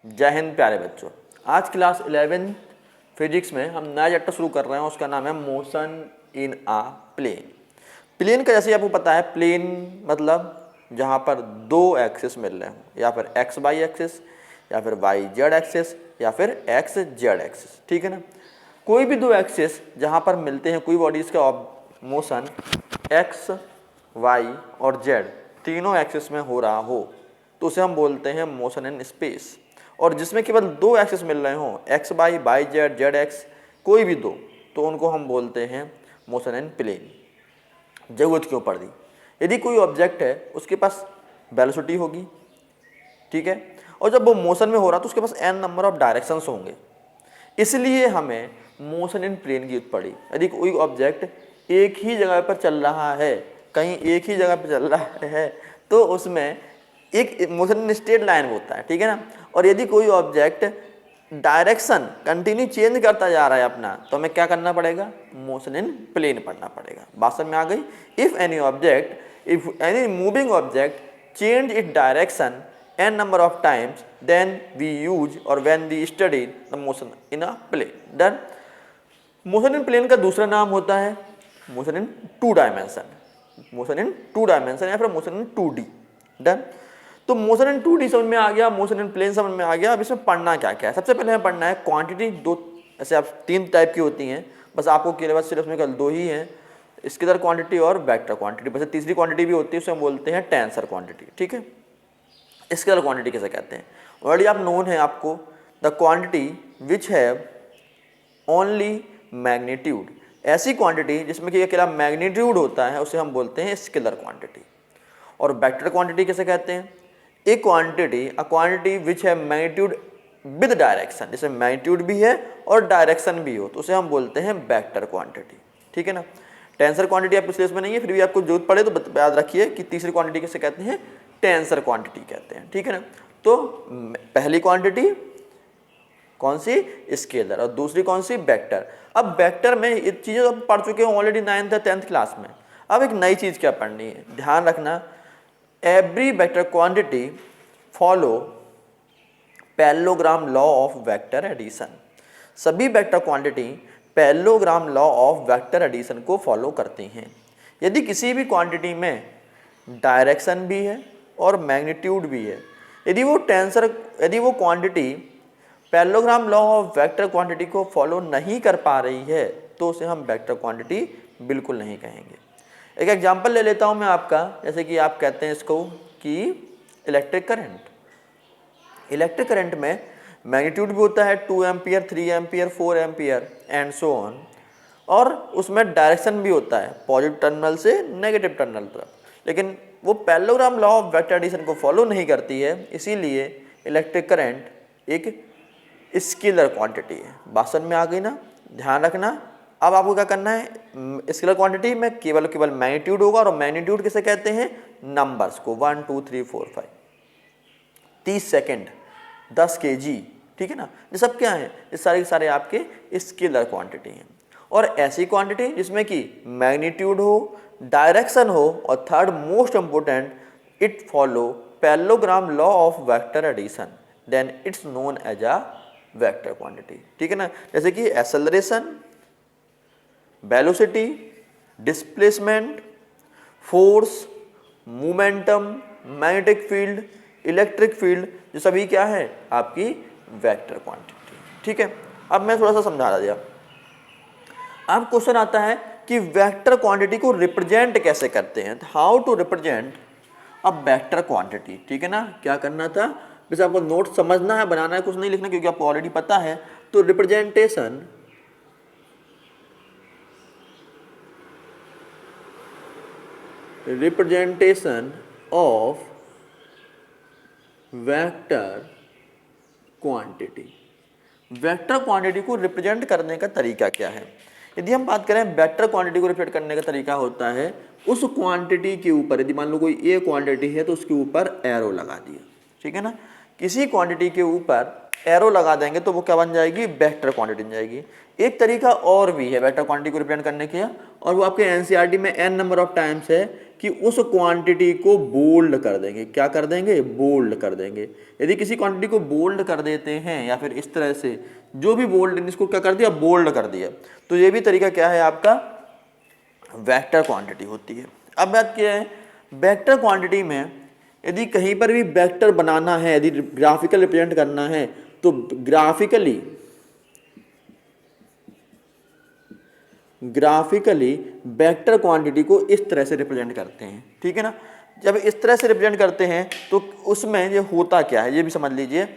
जय हिंद प्यारे बच्चों। आज क्लास 11 फिजिक्स में हम नया चैप्टर शुरू कर रहे हैं, उसका नाम है motion in a plane. Plane का जैसे आपको पता है, प्लेन मतलब जहाँ पर दो एक्सिस मिल रहे हों, या फिर एक्स वाई एक्सिस, या फिर वाई जेड एक्सिस, या फिर एक्स जेड एक्सिस। ठीक है ना, कोई भी दो एक्सिस जहाँ पर मिलते हैं, कोई बॉडीज़ का मोशन एक्स वाई और जेड तीनों एक्सिस में हो रहा हो तो उसे हम बोलते हैं मोशन इन स्पेस। और जिसमें केवल दो एक्सिस मिल रहे हों, x y, y z, z x, कोई भी दो, तो उनको हम बोलते हैं मोशन इन प्लेन। जरूरत क्यों पड़ दी? यदि कोई ऑब्जेक्ट है उसके पास वेलोसिटी होगी, ठीक है, और जब वो मोशन में हो रहा तो उसके पास n नंबर ऑफ डायरेक्शंस होंगे, इसलिए हमें मोशन इन प्लेन की जरूरत पड़ी। यदि कोई ऑब्जेक्ट एक ही जगह पर चल रहा है, कहीं एक ही जगह पर चल रहा है, तो उसमें एक मोशन इन स्ट्रेट लाइन होता है, ठीक है ना। और यदि कोई ऑब्जेक्ट डायरेक्शन कंटिन्यू चेंज करता जा रहा है अपना, तो हमें क्या करना पड़ेगा? मोशन इन प्लेन पढ़ना पड़ेगा। बात समझ में आ गई? If any moving object change it direction n number of times, then we use or when we study the motion in a plane. Done. Motion in plane का दूसरा नाम होता है motion in two dimension, motion in two dimension या फिर motion in 2D। Done. तो motion in 2D समझ में आ गया, मोशन इन प्लेन समझ में आ गया। अब इसमें पढ़ना क्या क्या है? सबसे पहले हमें पढ़ना है क्वांटिटी। दो ऐसे आप तीन टाइप की होती हैं, बस आपको केवल सिर्फ में कल दो ही हैं, स्केलर क्वांटिटी और वेक्टर क्वांटिटी। वैसे तीसरी क्वांटिटी भी होती है, उसे हम बोलते हैं टेंसर क्वांटिटी। ठीक है, स्केलर क्वांटिटी कैसे कहते हैं? ऑलरेडी आप नोन है आपको, the quantity which have only magnitude. ऐसी क्वांटिटी जिसमें कि अकेला मैग्नीट्यूड होता है उसे हम बोलते हैं स्केलर क्वांटिटी। और वेक्टर क्वांटिटी कैसे कहते हैं? ए quantity which have magnitude with direction, जिसमें मैग्नीट्यूड भी है और डायरेक्शन भी हो, तो उसे हम बोलते हैं वेक्टर क्वांटिटी। ठीक है ना। टेंसर क्वांटिटी आप पिछले इसमें नहीं है, फिर भी आपको जरूरत पड़े तो याद रखिए कि तीसरी क्वांटिटी कैसे कहते हैं? टेंसर क्वांटिटी कहते हैं। ठीक है ना। तो पहली क्वांटिटी कौन सी? स्केलर। और दूसरी कौन सी? वेक्टर। अब वेक्टर में ये चीज़ें तो पढ़ चुके हैं ऑलरेडी 9th या 10th क्लास में। अब एक नई चीज़ क्या पढ़नी है, ध्यान रखना। Every vector quantity follow parallelogram law of vector addition. सभी vector quantity parallelogram law of vector addition को फॉलो करती हैं। यदि किसी भी क्वांटिटी में डायरेक्शन भी है और मैग्नीट्यूड भी है, यदि वो quantity parallelogram law of vector quantity को फॉलो नहीं कर पा रही है, तो उसे हम वेक्टर क्वांटिटी बिल्कुल नहीं कहेंगे। एक एग्जांपल ले लेता हूं मैं आपका, जैसे कि आप कहते हैं इसको कि इलेक्ट्रिक करंट। इलेक्ट्रिक करंट में मैग्नीट्यूड भी होता है 2 ampere, 3 ampere, 4 ampere and so on, और उसमें डायरेक्शन भी होता है पॉजिटिव टर्मिनल से नेगेटिव टर्मिनल तरफ, लेकिन वो parallelogram law of vector addition को फॉलो नहीं करती है, इसीलिए इलेक्ट्रिक करंट एक स्केलर क्वांटिटी है। बात समझ में आ गई ना? ध्यान रखना। अब आपको क्या करना है, स्केलर क्वांटिटी में केवल मैग्नीट्यूड होगा, और मैग्नीट्यूड किसे कहते हैं? नंबर्स को, 1 2 3 4 5, 30 सेकेंड, 10 kg। ठीक है ना। ये सब क्या है? ये सारे के सारे आपके स्केलर क्वांटिटी हैं। और ऐसी क्वांटिटी जिसमें कि मैग्नीट्यूड हो, डायरेक्शन हो, और third most important, it follow parallelogram law of vector addition, then it's known as a vector quantity. ठीक है ना। जैसे कि acceleration, velocity, displacement, force, momentum, magnetic field, electric field, ये सभी क्या है? आपकी वेक्टर क्वांटिटी। ठीक है। अब मैं थोड़ा सा समझा दिया। अब क्वेश्चन आता है कि वेक्टर क्वांटिटी को रिप्रेजेंट कैसे करते हैं, how to represent a vector quantity. ठीक है ना। क्या करना था, वैसे आपको नोट समझना है, बनाना है, कुछ नहीं लिखना, क्योंकि आपको ऑलरेडी पता है। तो representation of vector quantity. Vector quantity को रिप्रेजेंट करने का तरीका क्या है? यदि हम बात करें वेक्टर क्वांटिटी को रिप्रेजेंट करने का तरीका होता है, उस क्वांटिटी के ऊपर, यदि मान लो कोई ए क्वांटिटी है तो उसके ऊपर एरो लगा दिया। ठीक है ना। किसी क्वांटिटी के ऊपर एरो लगा देंगे तो वो क्या बन जाएगी, वेक्टर क्वांटिटी बन जाएगी। एक तरीका और भी है वेक्टर क्वांटिटी को रिप्रेजेंट करने के, और वो आपके एनसीईआरटी में n नंबर ऑफ टाइम्स है कि उस क्वांटिटी को बोल्ड कर देंगे। क्या कर देंगे, बोल्ड कर देंगे। यदि किसी क्वांटिटी को बोल्ड कर देते हैं या फिर इस तरह से जो भी बोल्ड, इसको क्या कर दिया, बोल्ड कर दिया, तो ये भी तरीका क्या है आपका, वेक्टर क्वांटिटी होती है। अब बात क्या है, वेक्टर क्वांटिटी में यदि कहीं पर भी वेक्टर बनाना है, यदि ग्राफिकल रिप्रेजेंट करना है, तो ग्राफिकली वेक्टर क्वांटिटी को इस तरह से रिप्रेजेंट करते हैं, ठीक है ना। जब इस तरह से रिप्रेजेंट करते हैं तो उसमें ये होता क्या है, ये भी समझ लीजिए।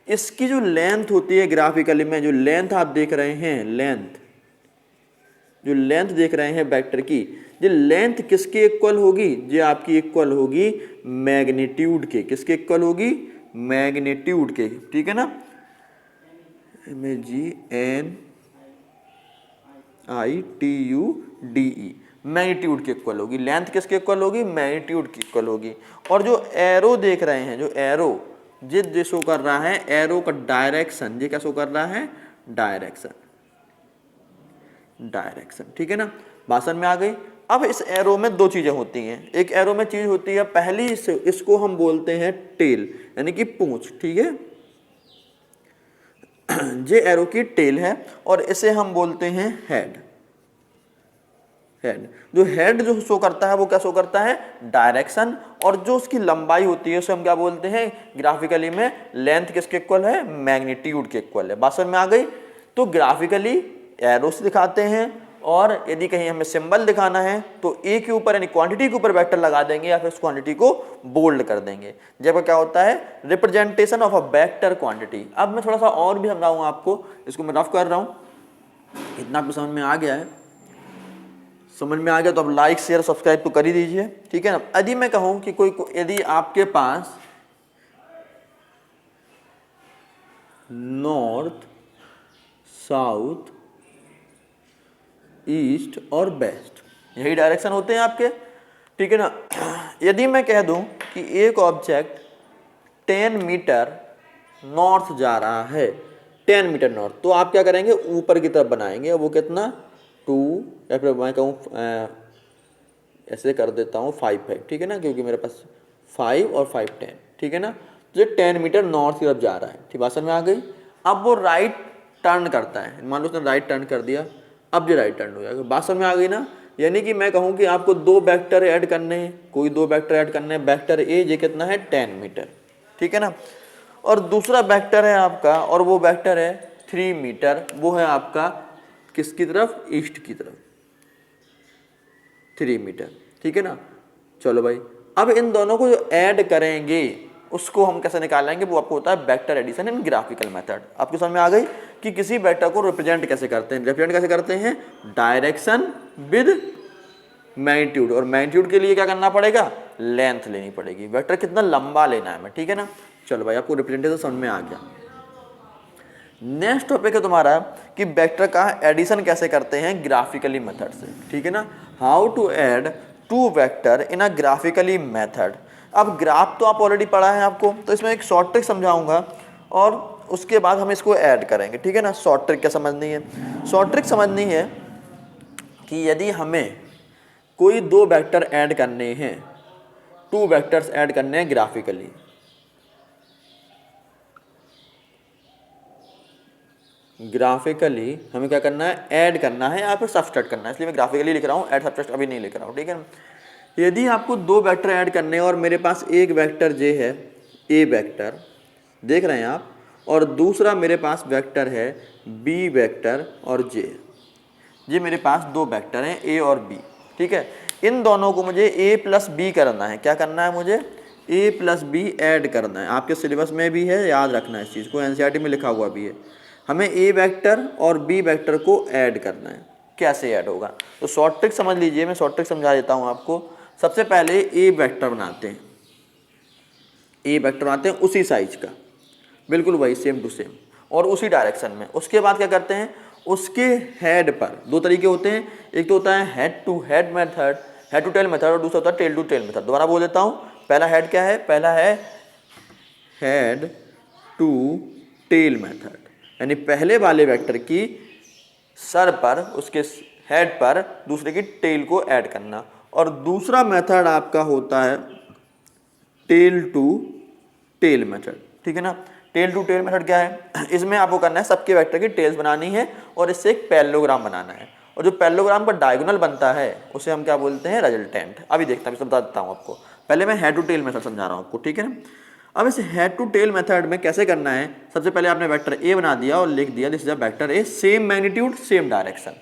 इसकी जो लेंथ होती है ग्राफिकली में, जो लेंथ आप देख रहे हैं, जो लेंथ देख रहे हैं वेक्टर की, ये लेंथ किसके इक्वल होगी, ये आपकी इक्वल होगी मैग्नीट्यूड के। किसके इक्वल होगी, मैग्नीट्यूड के, ठीक है ना। MAGNITUDE, मैग्नीट्यूड के इक्वल होगी। लेंथ किसके इक्वल होगी, मैग्नीट्यूड की इक्वल होगी। और जो एरो देख रहे हैं, जो एरो ये शो कर रहा है, एरो का डायरेक्शन, ये क्या शो कर रहा है, डायरेक्शन, ठीक है ना। भाषण में आ गई। अब इस एरो में दो चीजें होती हैं। एक एरो में चीज होती है पहली, इसको हम बोलते हैं टेल, यानी कि पूंछ, ठीक है। ये एरो की टेल है और इसे हम बोलते हैं हेड। जो हेड जो शो करता है वो क्या शो करता है, डायरेक्शन। और जो उसकी लंबाई होती है उसे हम क्या बोलते हैं ग्राफिकली में, लेंथ किसके इक्वल है, मैग्नीट्यूड के इक्वल है। बात समझ में आ गई। तो ग्राफिकली एरो से दिखाते हैं, और यदि कहीं हमें सिंबल दिखाना है तो ए के ऊपर यानी क्वांटिटी के ऊपर वेक्टर लगा देंगे या फिर उस क्वांटिटी को बोल्ड कर देंगे। जब क्या होता है, representation of a vector quantity. अब मैं थोड़ा सा और भी समझाऊंगा आपको, इसको मैं रफ कर रहा हूँ। इतना आपको समझ में आ गया है, समझ में आ गया तो अब लाइक शेयर सब्सक्राइब तो कर ही दीजिए, ठीक है ना। यदि मैं कहूँ कि यदि आपके पास नॉर्थ, साउथ, ईस्ट और वेस्ट, यही डायरेक्शन होते हैं आपके, ठीक है ना। यदि मैं कह दूं कि एक ऑब्जेक्ट 10 मीटर नॉर्थ जा रहा है, 10 मीटर नॉर्थ, तो आप क्या करेंगे, ऊपर की तरफ बनाएंगे। वो कितना, 2, या फिर मैं कहूँ ऐसे कर देता हूँ 5, ठीक है ना, क्योंकि मेरे पास 5 और 5 10, ठीक है ना। तो ये 10 मीटर नॉर्थ की तरफ जा रहा है, ठीक, बात समझ में आ गई। अब वो राइट टर्न करता है, मान लो उसने राइट टर्न कर दिया, अब ये राइट टर्न हो जाएगा। बात समझ में आ गई ना। यानी कि मैं कहूँ कि आपको 2 वेक्टर ऐड करने हैं, कोई 2 वेक्टर ऐड करने हैं। वेक्टर ए ये कितना है, 10 मीटर, ठीक है ना। और दूसरा वेक्टर है आपका, और वो वेक्टर है 3 मीटर, वो है आपका किसकी तरफ, ईस्ट की तरफ, 3 मीटर, ठीक है ना। चलो भाई, अब इन दोनों को जो ऐड करेंगे उसको हम कैसे निकालेंगे, वो आपको होता है vector addition in graphical method. आपको समझ में आ गई कि किसी वेक्टर को रिप्रेजेंट कैसे करते हैं। रिप्रेजेंट कैसे करते हैं, डायरेक्शन विद मैग्नीट्यूड, और मैग्नीट्यूड के लिए क्या करना पड़ेगा, लेंथ लेनी पड़ेगी, वेक्टर कितना लंबा लेना है हमें, ठीक है ना। चलो भाई, आपको रिप्रेजेंटेशन समझ में आ गया। नेक्स्ट टॉपिक है तुम्हारा कि वेक्टर का एडिशन कैसे करते हैं ग्राफिकली मेथड से, ठीक है ना। How to add 2 vector in a graphically method. अब ग्राफ तो आप ऑलरेडी पढ़ा है आपको, तो इसमें एक शॉर्ट ट्रिक समझाऊंगा और उसके बाद हम इसको ऐड करेंगे, ठीक है ना। शॉर्ट ट्रिक क्या समझनी है, शॉर्ट ट्रिक समझनी है कि यदि हमें कोई 2 वेक्टर ऐड करने हैं, 2 वेक्टर्स ऐड करने हैं ग्राफिकली, हमें क्या करना है, ऐड करना है या फिर सब्सट्रैक्ट करना है। इसलिए मैं ग्राफिकली लिख रहा हूँ, ऐड सब्सट्रैक्ट अभी नहीं लिख रहा हूँ, ठीक है ना। यदि आपको 2 वेक्टर ऐड करने हैं और मेरे पास एक वेक्टर जे है, ए वेक्टर देख रहे हैं आप, और दूसरा मेरे पास वेक्टर है बी वेक्टर और जे, ये मेरे पास 2 वेक्टर हैं ए और बी, ठीक है। इन दोनों को मुझे ए प्लस बी करना है। क्या करना है, मुझे ए प्लस बी ऐड करना है। आपके सिलेबस में भी है, याद रखना है इस चीज़ को, एनसीईआरटी में लिखा हुआ भी है। हमें ए वेक्टर और बी वेक्टर को ऐड करना है। कैसे ऐड होगा, तो शॉर्ट ट्रिक समझ लीजिए, मैं शॉर्ट ट्रिक समझा देता हूँ आपको। सबसे पहले ए वेक्टर बनाते हैं, उसी साइज का, बिल्कुल वही सेम टू सेम और उसी डायरेक्शन में। उसके बाद क्या करते हैं, उसके हेड पर 2 तरीके होते हैं, एक तो होता है head to head method, head to tail method, और दूसरा होता है टेल टू टेल मेथड। दोबारा बोल देता हूँ, पहला हेड क्या है, पहला है हेड टू टेल मेथड, यानी पहले वाले वेक्टर की सर पर, उसके हेड पर दूसरे की टेल को ऐड करना। और दूसरा मेथड आपका होता है टेल टू टेल मेथड, ठीक है ना। टेल टू टेल मेथड क्या है, इसमें आपको करना है सबके वेक्टर की टेल्स बनानी है और इससे एक पैरेललोग्राम बनाना है, और जो पैरेललोग्राम का डायगोनल बनता है उसे हम क्या बोलते हैं, रिजल्टेंट। अभी देखते हैं, बता देता हूँ आपको, पहले मैं हेड टू टेल मेथड समझा रहा हूँ आपको, ठीक है ना। अब इस हेड टू टेल मेथड में कैसे करना है, सबसे पहले आपने वेक्टर ए बना दिया और लिख दिया this is a vector A, same magnitude same direction.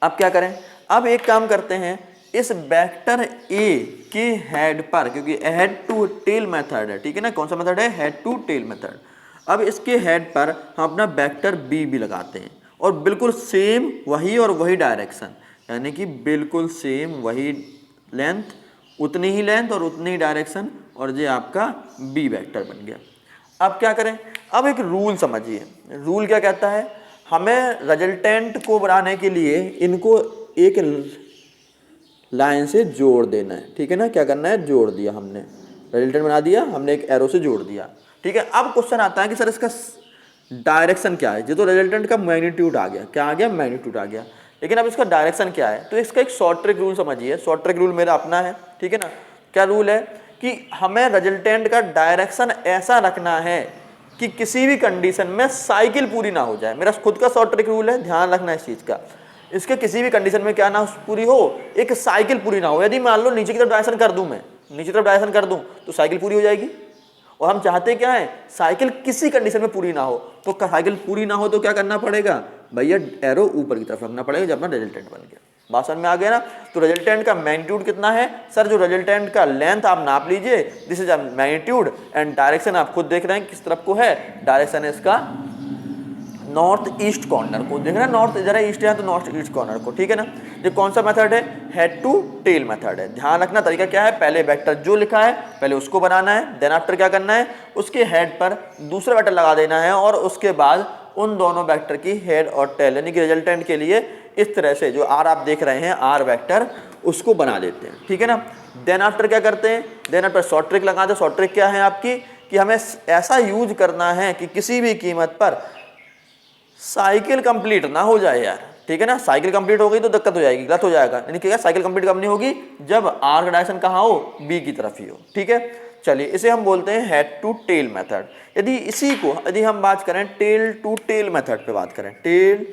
अब क्या करें, अब एक काम करते हैं, इस वेक्टर ए के हेड पर, क्योंकि हेड टू टेल मेथड है, ठीक है ना, कौन सा मेथड है, हेड टू टेल मेथड। अब इसके हेड पर हम अपना वेक्टर बी भी लगाते हैं और बिल्कुल सेम वही और वही डायरेक्शन, यानी कि बिल्कुल सेम वही लेंथ, उतनी ही लेंथ और उतनी ही डायरेक्शन, और ये आपका बी वेक्टर बन गया। अब क्या करें, अब एक रूल समझिए, रूल क्या कहता है, हमें रिजल्टेंट को बनाने के लिए इनको एक लाइन से जोड़ देना है, ठीक है ना। क्या करना है, जोड़ दिया हमने, रिजल्टेंट बना दिया हमने, एक एरो से जोड़ दिया, ठीक है। अब क्वेश्चन आता है कि सर इसका डायरेक्शन क्या है, ये तो रिजल्टेंट का मैग्नीट्यूड आ गया, क्या आ गया, मैग्नीट्यूड आ गया, लेकिन अब इसका डायरेक्शन क्या है। तो इसका एक शॉर्ट ट्रिक रूल समझिए, शॉर्ट ट्रिक रूल मेरा अपना है, ठीक है ना। क्या रूल है कि हमें रिजल्टेंट का डायरेक्शन ऐसा रखना है कि किसी भी कंडीशन में साइकिल पूरी ना हो जाए। मेरा खुद का शॉर्ट ट्रिक रूल है, ध्यान रखना इस चीज़ का। इसके किसी भी कंडीशन में क्या ना पूरी हो, एक साइकिल पूरी ना हो। यदि मान लो नीचे की तरफ डायरेक्शन कर दूं, मैं नीचे की तरफ डायरेक्शन कर दूं तो साइकिल पूरी हो जाएगी, और हम चाहते क्या है, साइकिल किसी कंडीशन में पूरी ना हो। तो साइकिल पूरी ना हो तो क्या करना पड़ेगा भैया, एरो ऊपर की तरफ रखना पड़ेगा, जब अपना रिजल्टेंट बन गया। बात समझ में आ गया ना। तो रिजल्टेंट का मैग्नीट्यूड कितना है, सर जो रिजल्टेंट का लेंथ आप नाप लीजिए, this is a magnitude, and direction आप खुद देख रहे हैं किस तरफ को है, डायरेक्शन है इसका नॉर्थ ईस्ट कॉर्नर को, देख रहे हैं, नॉर्थ जरा ईस्ट है तो नॉर्थ ईस्ट कॉर्नर को, ठीक है ना। ये कौन सा मेथड है, हेड टू टेल मेथड है। ध्यान रखना तरीका क्या है, पहले वेक्टर जो लिखा है पहले उसको बनाना है, देन आफ्टर क्या करना है, उसके हेड पर दूसरा वेक्टर लगा देना है, और उसके बाद उन दोनों वेक्टर की हेड और टेल, यानी कि रिजल्टेंट के लिए इस तरह से जो आर आप देख रहे हैं, आर वेक्टर, उसको बना देते हैं, ठीक है ना। देन आफ्टर क्या करते हैं, देन आफ्टर शॉर्ट ट्रिक लगाते हैं। शॉर्ट ट्रिक क्या है आपकी, कि हमें ऐसा यूज करना है कि किसी भी कीमत पर साइकिल कंप्लीट ना हो जाए यार, ठीक है ना। साइकिल कंप्लीट हो गई तो दिक्कत हो जाएगी, गलत हो जाएगा, यानी कि साइकिल कंप्लीट कब नहीं होगी, जब आर का डायरेक्शन कहाँ हो, बी की तरफ ही हो, ठीक है। चलिए इसे हम बोलते हैं हेड टू टेल मेथड। यदि इसी को यदि हम बात करें टेल टू टेल मेथड पे बात करें, टेल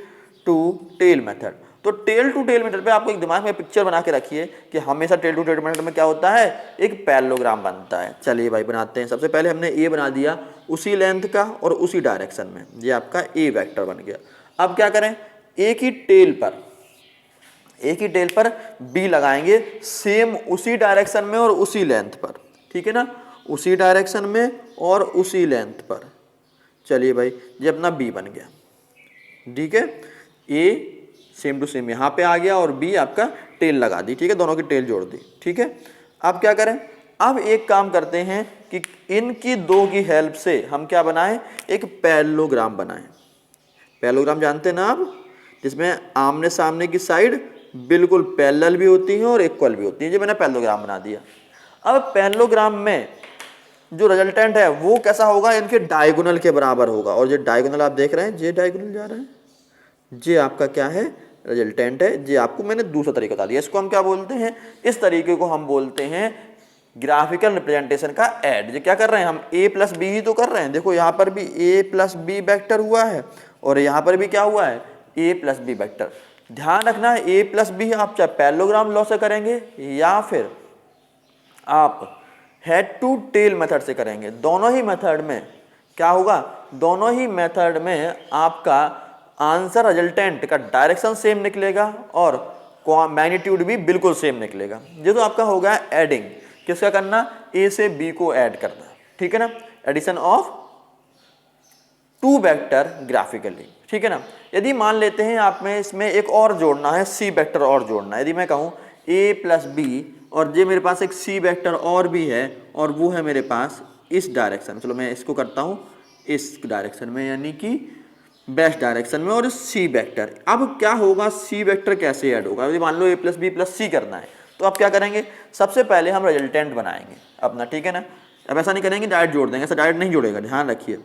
टू टेल मेथड, तो टेल टू टेल मेथड पे आपको एक दिमाग में पिक्चर बना के रखिए कि हमेशा टेल टू टेल मेथड में क्या होता है, एक पैरेललोग्राम बनता है। चलिए भाई बनाते हैं। सबसे पहले हमने ए बना दिया उसी लेंथ का और उसी डायरेक्शन में, ये आपका ए वेक्टर बन गया। अब क्या करें, ए की टेल पर बी लगाएंगे, सेम उसी डायरेक्शन में और उसी लेंथ पर, ठीक है ना, उसी डायरेक्शन में और उसी लेंथ पर। चलिए भाई ये अपना बी बन गया, ठीक है। ए सेम टू सेम यहाँ पे आ गया और बी आपका टेल लगा दी, ठीक है, दोनों की टेल जोड़ दी, ठीक है। अब क्या करें, अब एक काम करते हैं कि इनकी दो की हेल्प से हम क्या बनाएं, एक पैरेललोग्राम बनाएं। पैरेललोग्राम जानते हैं ना आप, जिसमें आमने सामने की साइड बिल्कुल पैरेलल भी होती है और इक्वल भी होती है। ये मैंने पैरेललोग्राम बना दिया। अब पैरेललोग्राम में जो रिजल्टेंट है वो कैसा होगा, इनके डायगोनल के बराबर होगा, और ये डायगोनल आप देख रहे हैं, ये डायगोनल जा रहा है, ये आपका क्या है, रिजल्टेंट है। ये आपको मैंने दूसरा तरीका बता दिया, इसको हम क्या बोलते हैं, इस तरीके को हम बोलते हैं ग्राफिकल रिप्रेजेंटेशन का ऐड। ये क्या कर रहे हैं हम, ए प्लस बी ही तो कर रहे हैं। देखो यहाँ पर भी ए प्लस बी वेक्टर हुआ है और यहाँ पर भी क्या हुआ है, ए प्लस बी वेक्टर। ध्यान रखना है ए प्लस बी आप चाहे पैरेललोग्राम लॉ से करेंगे या फिर आप हेड टू टेल मेथड से करेंगे, दोनों ही मेथड में क्या होगा, दोनों ही मेथड में आपका आंसर रिजल्टेंट का डायरेक्शन सेम निकलेगा और मैग्नीट्यूड भी बिल्कुल सेम निकलेगा। ये तो आपका होगा एडिंग, किसका करना, ए से बी को ऐड करना, ठीक है ना, addition of two vector graphically, ठीक है ना। यदि मान लेते हैं आप में इसमें एक और जोड़ना है, सी वेक्टर और जोड़ना है, यदि मैं कहूँ ए प्लस बी और ये मेरे पास एक सी वेक्टर और भी है और वो है मेरे पास इस डायरेक्शन, चलो मैं इसको करता हूँ इस डायरेक्शन में, यानी कि बेस्ट डायरेक्शन में, और सी वेक्टर। अब क्या होगा, सी वेक्टर कैसे ऐड होगा, यदि मान लो ए प्लस बी प्लस सी करना है तो आप क्या करेंगे, सबसे पहले हम रिजल्टेंट बनाएंगे अपना, ठीक है ना। अब ऐसा नहीं करेंगे डायरेक्ट जोड़ देंगे, ऐसा डायरेक्ट नहीं जोड़ेगा, ध्यान रखिए।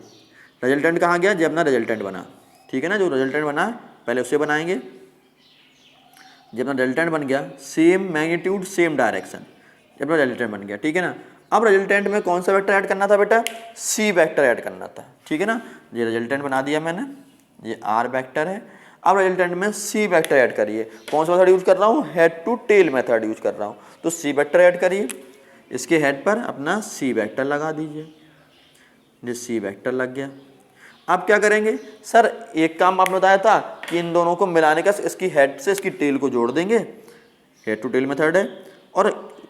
रिजल्टेंट कहाँ गया, ये अपना रिजल्टेंट बना, ठीक है ना, जो रिजल्टेंट बना पहले उसे बनाएंगे। जब अपना रिजल्टेंट बन गया, सेम मैग्नीट्यूड सेम डायरेक्शन, जब अपना रिजल्टेंट बन गया, ठीक है ना। अब रिजल्टेंट में कौन सा वेक्टर ऐड करना था बेटा, सी वेक्टर ऐड करना था, ठीक है ना। ये रिजल्टेंट बना दिया मैंने, ये आर वेक्टर है। अब रिजल्टेंट में सी वेक्टर ऐड करिए। कौन सा मेथड यूज कर रहा हूँ, head to tail method use कर रहा हूँ। तो सी वेक्टर ऐड करिए, इसके हेड पर अपना सी वेक्टर लगा दीजिए, ये सी वेक्टर लग गया। अब क्या करेंगे सर, एक काम आपने बताया था कि इन दोनों को मिलाने का, इसकी हेड से इसकी टेल को जोड़ देंगे, हेड टू टेल मेथड है। और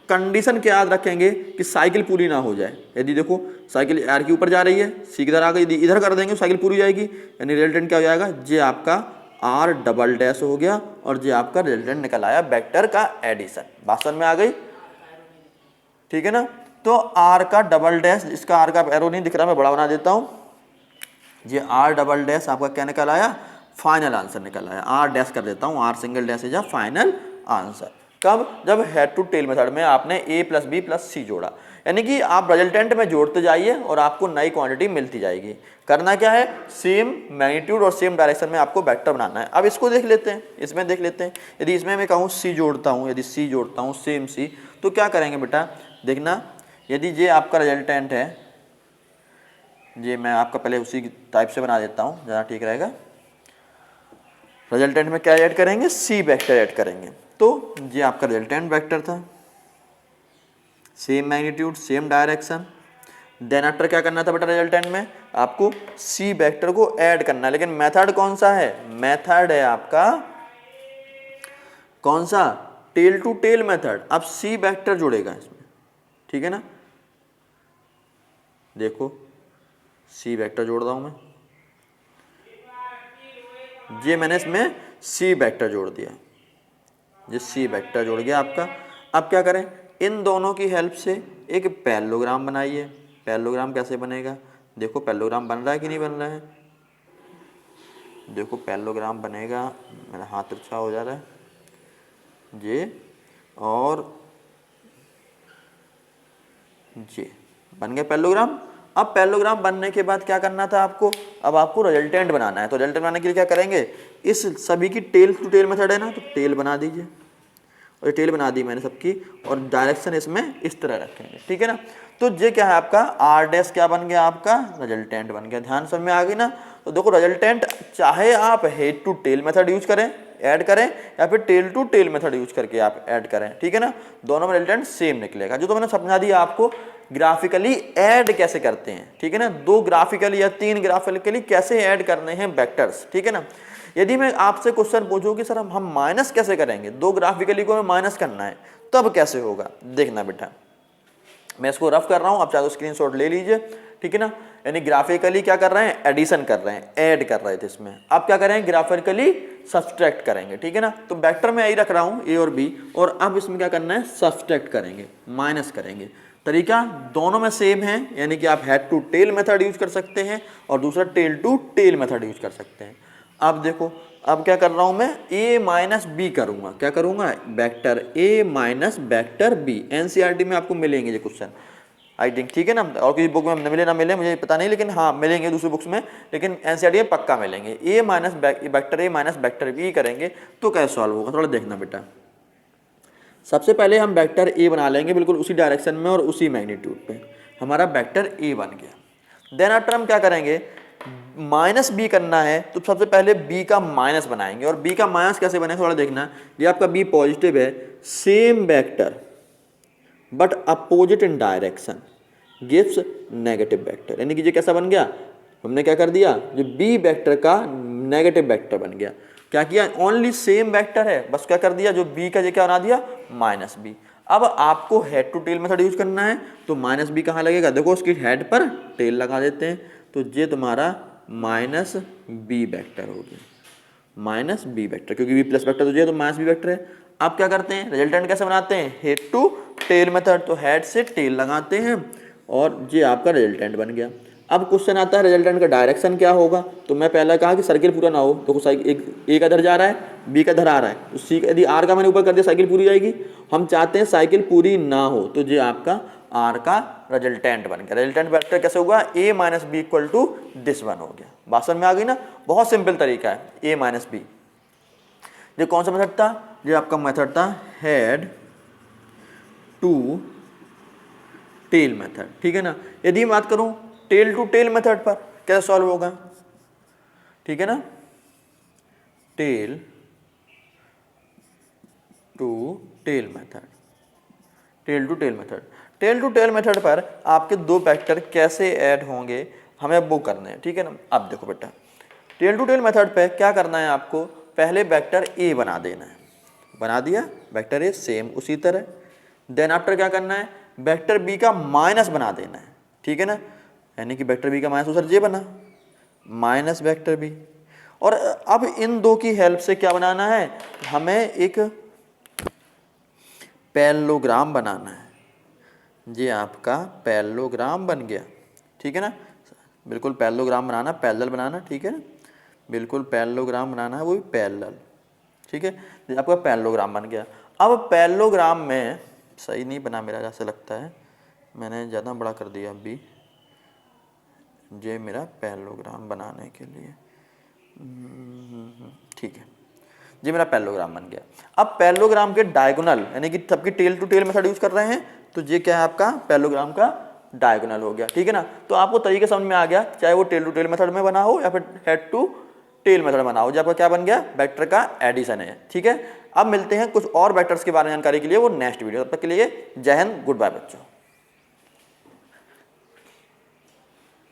कंडीशन क्या याद रखेंगे कि साइकिल पूरी ना हो जाए। यदि देखो साइकिल आर के ऊपर जा रही है, सी की तरह आ गई, यदि इधर कर देंगे साइकिल पूरी हो जाएगी, यानी रिजल्टेंट क्या हो जाएगा, ये आपका आर डबल डैश हो गया और ये आपका रिजल्टेंट निकल आया वेक्टर का एडिशन। बात समझ में आ गई, ठीक है ना। तो आर का डबल डैश, इसका आर का एरो नहीं दिख रहा, मैं बड़ा बना देता हूँ। ये आर डबल डैश आपका क्या निकल आया, फाइनल आंसर निकल आया। आर डैश कर देता हूँ, R single dash is a final answer. कब, जब हेड टू टेल मेथड में आपने A plus B plus C जोड़ा, यानी कि आप रिजल्टेंट में जोड़ते जाइए और आपको नई क्वांटिटी मिलती जाएगी। करना क्या है, सेम मैग्नीट्यूड और सेम डायरेक्शन में आपको वेक्टर बनाना है। अब इसको देख लेते हैं, इसमें देख लेते हैं। यदि इसमें मैं कहूँ सी जोड़ता हूँ, यदि सी जोड़ता हूँ सेम सी, तो क्या करेंगे बेटा, देखना। यदि ये आपका रिजल्टेंट है, ये मैं आपका पहले उसी टाइप से बना देता हूँ, ज़्यादा ठीक रहेगा। रिजल्टेंट में क्या ऐड करेंगे, सी वेक्टर ऐड करेंगे। तो ये आपका रिजल्टेंट वेक्टर था, same magnitude same direction. Then after क्या करना था बेटा, रिजल्टेंट में आपको सी वेक्टर को ऐड करना है। लेकिन मेथड कौन सा है, मेथड है आपका कौन सा, टेल टू टेल मेथड। अब सी वेक्टर जुड़ेगा इसमें, ठीक है ना। देखो सी वेक्टर जोड़ रहा हूं मैं, ये मैंने इसमें सी वेक्टर जोड़ दिया, ये सी वेक्टर जोड़ गया आपका। अब क्या करें, इन दोनों की हेल्प से एक पैरेललोग्राम बनाइए। पैरेललोग्राम कैसे बनेगा, देखो पैरेललोग्राम बन रहा है कि नहीं बन रहा है, देखो पैरेललोग्राम बनेगा। मेरा हाथ तिरछा हो जा रहा है, ये और ये बन गया पैरेललोग्राम। अब पैरेललोग्राम बनने के बाद क्या करना था आपको, अब आपको रिजल्टेंट बनाना है। तो रिजल्टेंट बनाने के लिए क्या करेंगे, इस सभी की टेल टू टेल मेथड है ना, तो टेल बना दीजिए। और ये टेल बना दी मैंने सबकी, और डायरेक्शन इसमें इस तरह रखेंगे, ठीक है ना। तो ये क्या है आपका आर डैश क्या बन गया, आपका रिजल्टेंट बन गया। ध्यान समझ में आ गई ना। तो देखो रिजल्टेंट चाहे आप head to tail method use करें, ऐड करें, या फिर tail to tail method use करके आप ऐड करें, ठीक है ना, दोनों में रिजल्टेंट सेम निकलेगा। जो तो मैंने समझा दिया आपको ग्राफिकली ऐड कैसे करते हैं, ठीक है ना, 2 ग्राफिकली या 3 ग्राफिकली कैसे ऐड करने हैं वेक्टर्स, ठीक है ना। यदि मैं आपसे क्वेश्चन पूछूं कि सर हम माइनस कैसे करेंगे, 2 ग्राफिकली को हमें माइनस करना है, तब कैसे होगा, देखना बेटा। मैं इसको रफ कर रहा हूं, आप चाहे तो स्क्रीनशॉट ले लीजिए, ठीक है ना। यानी ग्राफिकली क्या कर रहे हैं, एडिशन कर रहे हैं, ऐड कर रहे थे इसमें। अब क्या करेंगे, ग्राफिकली सब्सट्रैक्ट करेंगे, ठीक है ना। तो वेक्टर में यही रख रहा हूं ए और बी, और अब इसमें क्या करना है, सब्सट्रैक्ट करेंगे, माइनस करेंगे। तरीका दोनों में सेम है, यानी कि आप head to tail method use कर सकते हैं और दूसरा tail to tail method use कर सकते हैं। अब देखो, अब क्या कर रहा हूं मैं, a माइनस बी करूंगा, क्या करूंगा, vector a minus vector b। NCERT में आपको मिलेंगे ये क्वेश्चन, आई थिंक, ठीक है ना। और किसी बुक में मिले ना मिले मुझे पता नहीं, लेकिन हाँ मिलेंगे दूसरी बुक्स में, लेकिन एनसीईआरटी में पक्का मिलेंगे। a minus vector a minus vector b करेंगे तो कैसे सॉल्व होगा, थोड़ा देखना बेटा। सबसे पहले हम वेक्टर a बना लेंगे बिल्कुल उसी डायरेक्शन में और उसी मैग्नीट्यूड पे, हमारा वेक्टर a बन गया। देन आफ्टर हम क्या करेंगे, माइनस बी करना है, तो सबसे पहले b का माइनस बनाएंगे। और b का माइनस कैसे बनेगा थोड़ा देखना। ये आपका b पॉजिटिव है, same vector but opposite in direction gives negative vector, यानी कि ये कैसा बन गया, हमने क्या कर दिया, जो b वेक्टर का नेगेटिव वेक्टर बन गया। क्या किया, ओनली सेम वेक्टर है, बस क्या कर दिया, जो b का ये क्या बना दिया, माइनस बी। अब आपको head to tail method use करना है, तो माइनस बी कहाँ लगेगा, देखो उसकी हेड पर टेल लगा देते हैं, तो ये तुम्हारा माइनस बी वेक्टर हो गया, माइनस बी वेक्टर, क्योंकि बी प्लस वेक्टर तो ये तो माइनस बी वेक्टर है। अब क्या करते हैं, रिजल्टेंट कैसे बनाते हैं, हेड टू टेल मेथड, तो हेड से टेल लगाते हैं और ये आपका रिजल्टेंट बन गया। अब क्वेश्चन आता है रिजल्टेंट का डायरेक्शन क्या होगा, तो मैं पहले कहा कि सर्किल पूरा ना हो, तो ए का इधर जा रहा है, बी का इधर आ रहा है, तो सी यदि आर का मैंने ऊपर कर दिया साइकिल पूरी जाएगी। हम चाहते हैं साइकिल पूरी ना हो, तो ये आपका आर का रिजल्टेंट बन गया। रिजल्टेंट वेक्टर कैसे हुआ, a minus B equal to this one हो गया। बात समझ में आ गई ना, बहुत सिंपल तरीका है, a माइनस बी। ये कौन सा मेथड था, ये आपका मेथड था हेड टू टेल मेथड, ठीक है ना। यदि बात करूं टेल टू टेल मेथड पर कैसे सॉल्व होगा, ठीक है ना, tail to tail method, tail to tail method. Tail to tail method पर आपके दो वेक्टर कैसे ऐड होंगे हमें वो करने हैं, ठीक है ना। अब देखो बेटा, टेल टू टेल मेथड पे क्या करना है आपको, पहले वेक्टर ए बना देना है, बना दिया वेक्टर ए सेम उसी तरह। देन आफ्टर क्या करना है, वेक्टर बी का माइनस बना देना है, ठीक है ना, यानी कि वेक्टर बी का माइनस उधर जे बना माइनस वेक्टर बी। और अब इन दो की हेल्प से क्या बनाना है, हमें एक पैरेललोग्राम बनाना है। ये आपका पैरेललोग्राम बन गया, ठीक है ना, बिल्कुल पैरेललोग्राम बनाना, पैरेलल बनाना, ठीक है ना, बिल्कुल पैरेललोग्राम बनाना है, वो भी पैरेलल, ठीक है। ये आपका पैरेललोग्राम बन गया। अब पैरेललोग्राम में सही नहीं बना मेरा, जैसे लगता है मैंने ज़्यादा बड़ा कर दिया बी, ये मेरा पैरेललोग्राम बनाने के लिए, ठीक है, ये मेरा पैरेललोग्राम बन गया। अब पैरेललोग्राम के डायगोनल, यानी कि सबकी tail to tail method use कर रहे हैं, तो ये क्या है आपका पैरेललोग्राम का डायगोनल हो गया, ठीक है ना। तो आपको तरीके समझ में आ गया, चाहे वो टेल टू टेल मेथड में बना हो या फिर हेड टू टेल मेथड बना हो, जो आपका क्या बन गया, वेक्टर का एडिशन है, ठीक है। अब मिलते हैं कुछ और वेक्टर्स के बारे में जानकारी के लिए वो नेक्स्ट वीडियो, तब तक के लिए जय हिंद, गुड बाय बच्चों।